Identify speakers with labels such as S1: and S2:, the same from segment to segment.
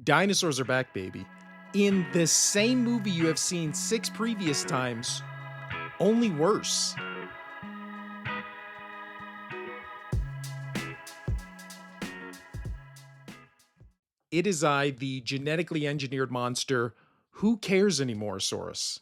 S1: Dinosaurs are back, baby. In the same movie you have seen 6 previous times, only worse. It is I, the genetically engineered monster. Who cares anymore, Saurus?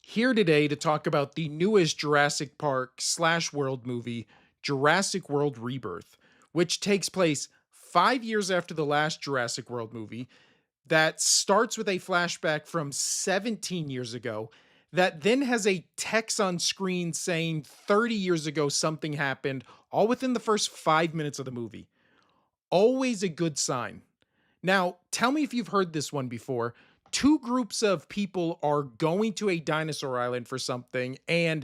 S1: Here today to talk about the newest Jurassic Park slash World movie, Jurassic World Rebirth, which takes place 5 years after the last Jurassic World movie, that starts with a flashback from 17 years ago, that then has a text on screen saying 30 years ago something happened, all within the first 5 minutes of the movie. Always a good sign. Now, tell me if you've heard this one before. Two groups of people are going to a dinosaur island for something, and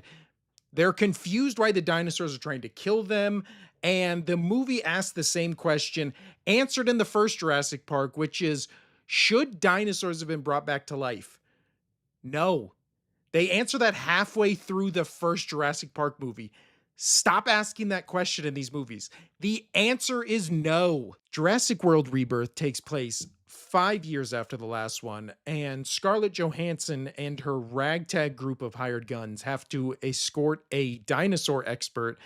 S1: they're confused why the dinosaurs are trying to kill them. And the movie asks the same question, answered in the first Jurassic Park, which is, should dinosaurs have been brought back to life? No. They answer that halfway through the first Jurassic Park movie. Stop asking that question in these movies. The answer is no. Jurassic World Rebirth takes place 5 years after the last one, and Scarlett Johansson and her ragtag group of hired guns have to escort a dinosaur expert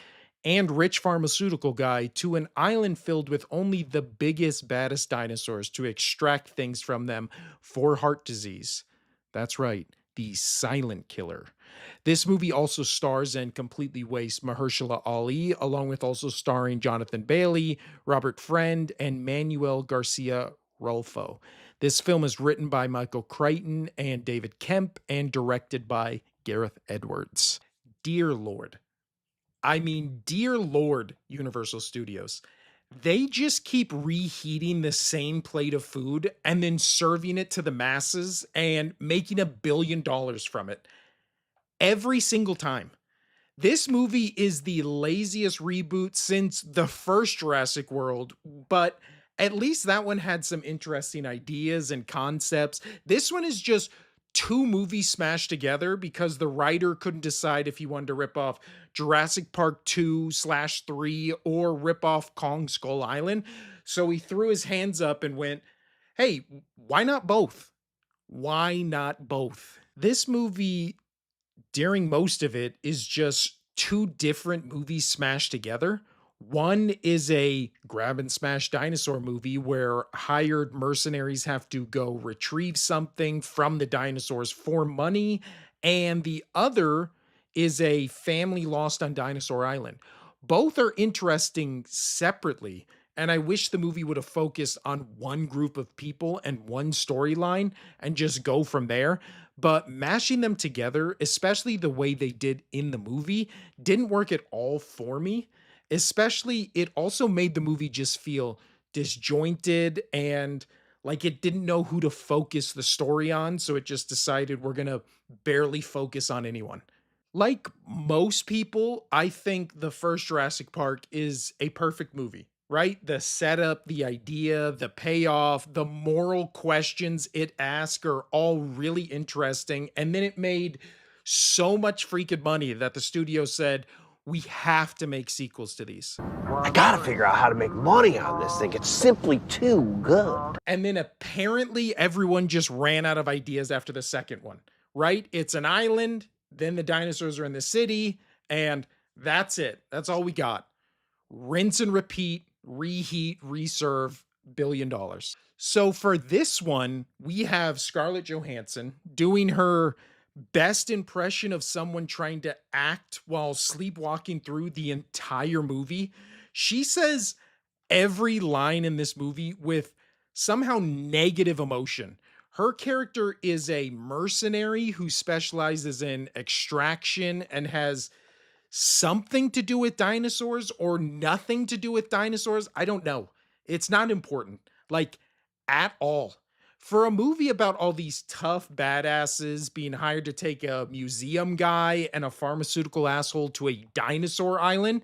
S1: and rich pharmaceutical guy to an island filled with only the biggest, baddest dinosaurs to extract things from them for heart disease. That's right, the silent killer. This movie also stars and completely wastes Mahershala Ali, along with also starring Jonathan Bailey, Robert Friend, and Manuel Garcia Rulfo. This film is written by Michael Crichton and David Kemp and directed by Gareth Edwards. Dear Lord. I mean, dear Lord, Universal Studios. They just keep reheating the same plate of food and then serving it to the masses and making $1 billion from it every single time. This movie is the laziest reboot since the first Jurassic World, but at least that one had some interesting ideas and concepts. This one is just two movies smashed together because the writer couldn't decide if he wanted to rip off Jurassic Park 2/3 or rip off Kong Skull Island. So he threw his hands up and went, hey, why not both? Why not both? This movie, during most of it, is just two different movies smashed together. One is a grab and smash dinosaur movie where hired mercenaries have to go retrieve something from the dinosaurs for money. And the other is a family lost on Dinosaur Island. Both are interesting separately. And I wish the movie would have focused on one group of people and one storyline and just go from there. But mashing them together, especially the way they did in the movie, didn't work at all for me. Especially, it also made the movie just feel disjointed and like it didn't know who to focus the story on. So it just decided we're going to barely focus on anyone. Like most people, I think the first Jurassic Park is a perfect movie, right? The setup, the idea, the payoff, the moral questions it asks are all really interesting. And then it made so much freaking money that the studio said, we have to make sequels to these.
S2: I gotta figure out how to make money on this thing. It's simply too good.
S1: And then apparently everyone just ran out of ideas after the second one, right? It's an island, then the dinosaurs are in the city, and that's it. That's all we got. Rinse and repeat, reheat, reserve, $1 billion. So for this one, we have Scarlett Johansson doing her best impression of someone trying to act while sleepwalking through the entire movie. She says every line in this movie with somehow negative emotion. Her character is a mercenary who specializes in extraction and has something to do with dinosaurs or nothing to do with dinosaurs. I don't know. It's not important, like at all. For a movie about all these tough badasses being hired to take a museum guy and a pharmaceutical asshole to a dinosaur island,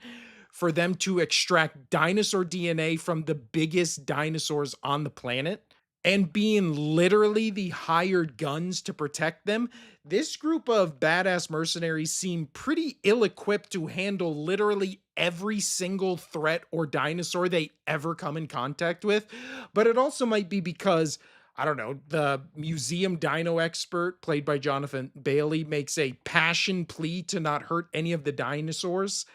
S1: for them to extract dinosaur DNA from the biggest dinosaurs on the planet, and being literally the hired guns to protect them, this group of badass mercenaries seem pretty ill equipped to handle literally every single threat or dinosaur they ever come in contact with. But it also might be because, I don't know, the museum dino expert, played by Jonathan Bailey, makes a passion plea to not hurt any of the dinosaurs.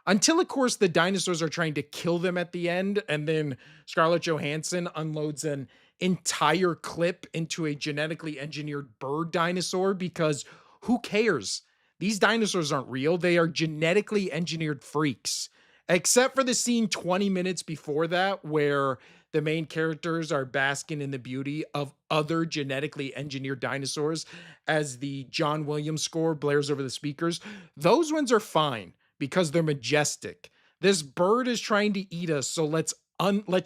S1: Until, of course, the dinosaurs are trying to kill them at the end, and then Scarlett Johansson unloads an entire clip into a genetically engineered bird dinosaur because who cares? These dinosaurs aren't real. They are genetically engineered freaks. Except for the scene 20 minutes before that, where the main characters are basking in the beauty of other genetically engineered dinosaurs as the John Williams score blares over the speakers. Those ones are fine because they're majestic. This bird is trying to eat us, so let's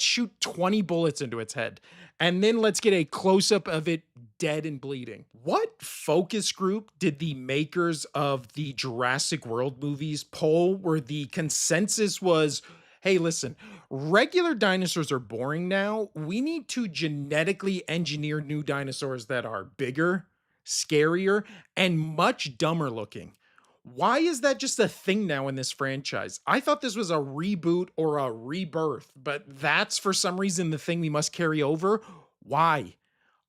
S1: shoot 20 bullets into its head. And then let's get a close up of it dead and bleeding. What focus group did the makers of the Jurassic World movies poll where the consensus was, hey, listen, regular dinosaurs are boring now. We need to genetically engineer new dinosaurs that are bigger, scarier, and much dumber looking. Why is that just a thing now in this franchise? I thought this was a reboot or a rebirth, but that's for some reason the thing we must carry over. Why?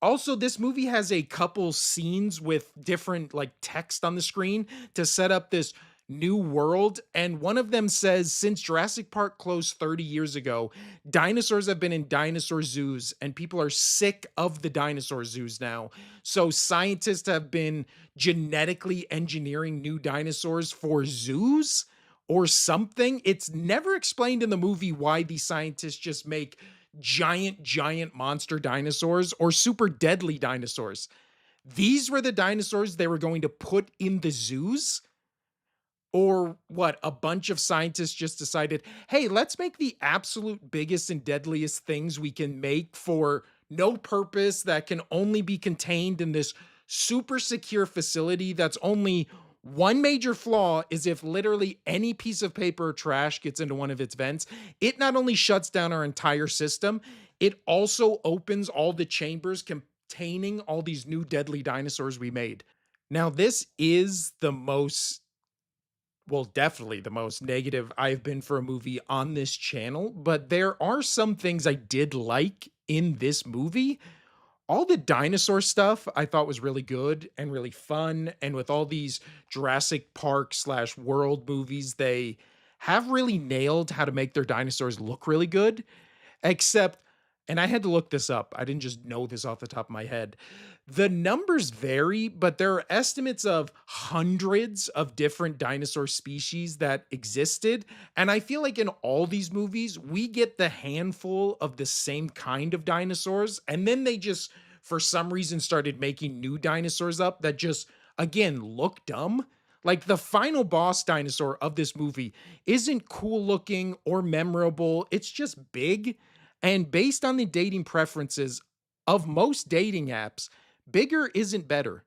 S1: Also, this movie has a couple scenes with different like text on the screen to set up this new world. And one of them says, since Jurassic Park closed 30 years ago, dinosaurs have been in dinosaur zoos and people are sick of the dinosaur zoos now. So scientists have been genetically engineering new dinosaurs for zoos or something. It's never explained in the movie why these scientists just make giant monster dinosaurs or super deadly dinosaurs. These were the dinosaurs they were going to put in the zoos? Or what? A bunch of scientists just decided, hey, let's make the absolute biggest and deadliest things we can make for no purpose that can only be contained in this super secure facility that's only one major flaw is if literally any piece of paper or trash gets into one of its vents, it not only shuts down our entire system, it also opens all the chambers containing all these new deadly dinosaurs we made. Now, this is the most, well, definitely the most negative I've been for a movie on this channel, but there are some things I did like in this movie. All the dinosaur stuff I thought was really good and really fun. And with all these Jurassic Park slash world movies, they have really nailed how to make their dinosaurs look really good. Except, and I had to look this up, I didn't just know this off the top of my head. The numbers vary, but there are estimates of hundreds of different dinosaur species that existed. And I feel like in all these movies, we get the handful of the same kind of dinosaurs. And then they just, for some reason, started making new dinosaurs up that just, again, look dumb. Like the final boss dinosaur of this movie isn't cool looking or memorable. It's just big. And based on the dating preferences of most dating apps, bigger isn't better,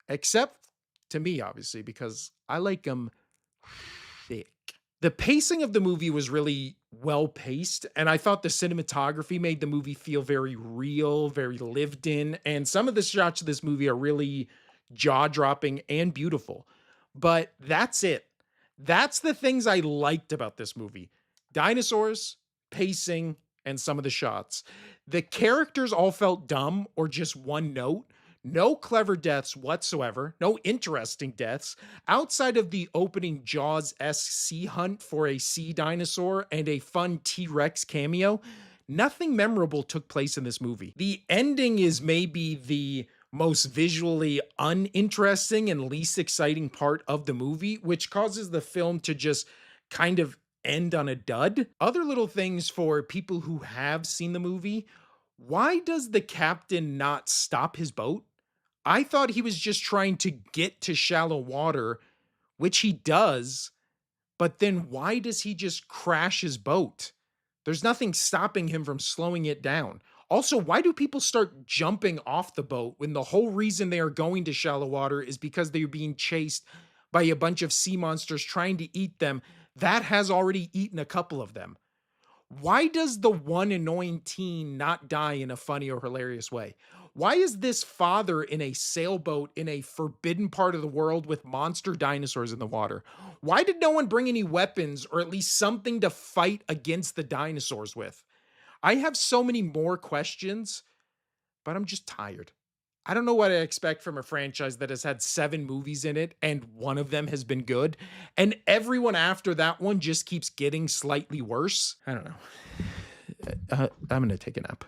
S1: except to me, obviously, because I like them thick. The pacing of the movie was really well paced, and I thought the cinematography made the movie feel very real, very lived in, and some of the shots of this movie are really jaw dropping and beautiful. But that's it. That's the things I liked about this movie: dinosaurs, pacing, and some of the shots. The characters all felt dumb or just one note. No clever deaths whatsoever, no interesting deaths, outside of the opening Jaws-esque sea hunt for a sea dinosaur and a fun T-Rex cameo. Nothing memorable took place in this movie. The ending is maybe the most visually uninteresting and least exciting part of the movie, which causes the film to just kind of end on a dud. Other little things for people who have seen the movie: why does the captain not stop his boat? I thought he was just trying to get to shallow water, which he does, but then why does he just crash his boat? There's nothing stopping him from slowing it down. Also, why do people start jumping off the boat when the whole reason they are going to shallow water is because they are being chased by a bunch of sea monsters trying to eat them? That has already eaten a couple of them. Why does the one annoying teen not die in a funny or hilarious way? Why is this father in a sailboat in a forbidden part of the world with monster dinosaurs in the water? Why did no one bring any weapons or at least something to fight against the dinosaurs with? I have so many more questions, but I'm just tired. I don't know what I expect from a franchise that has had 7 movies in it and one of them has been good, and everyone after that one just keeps getting slightly worse. I don't know. I'm gonna take a nap.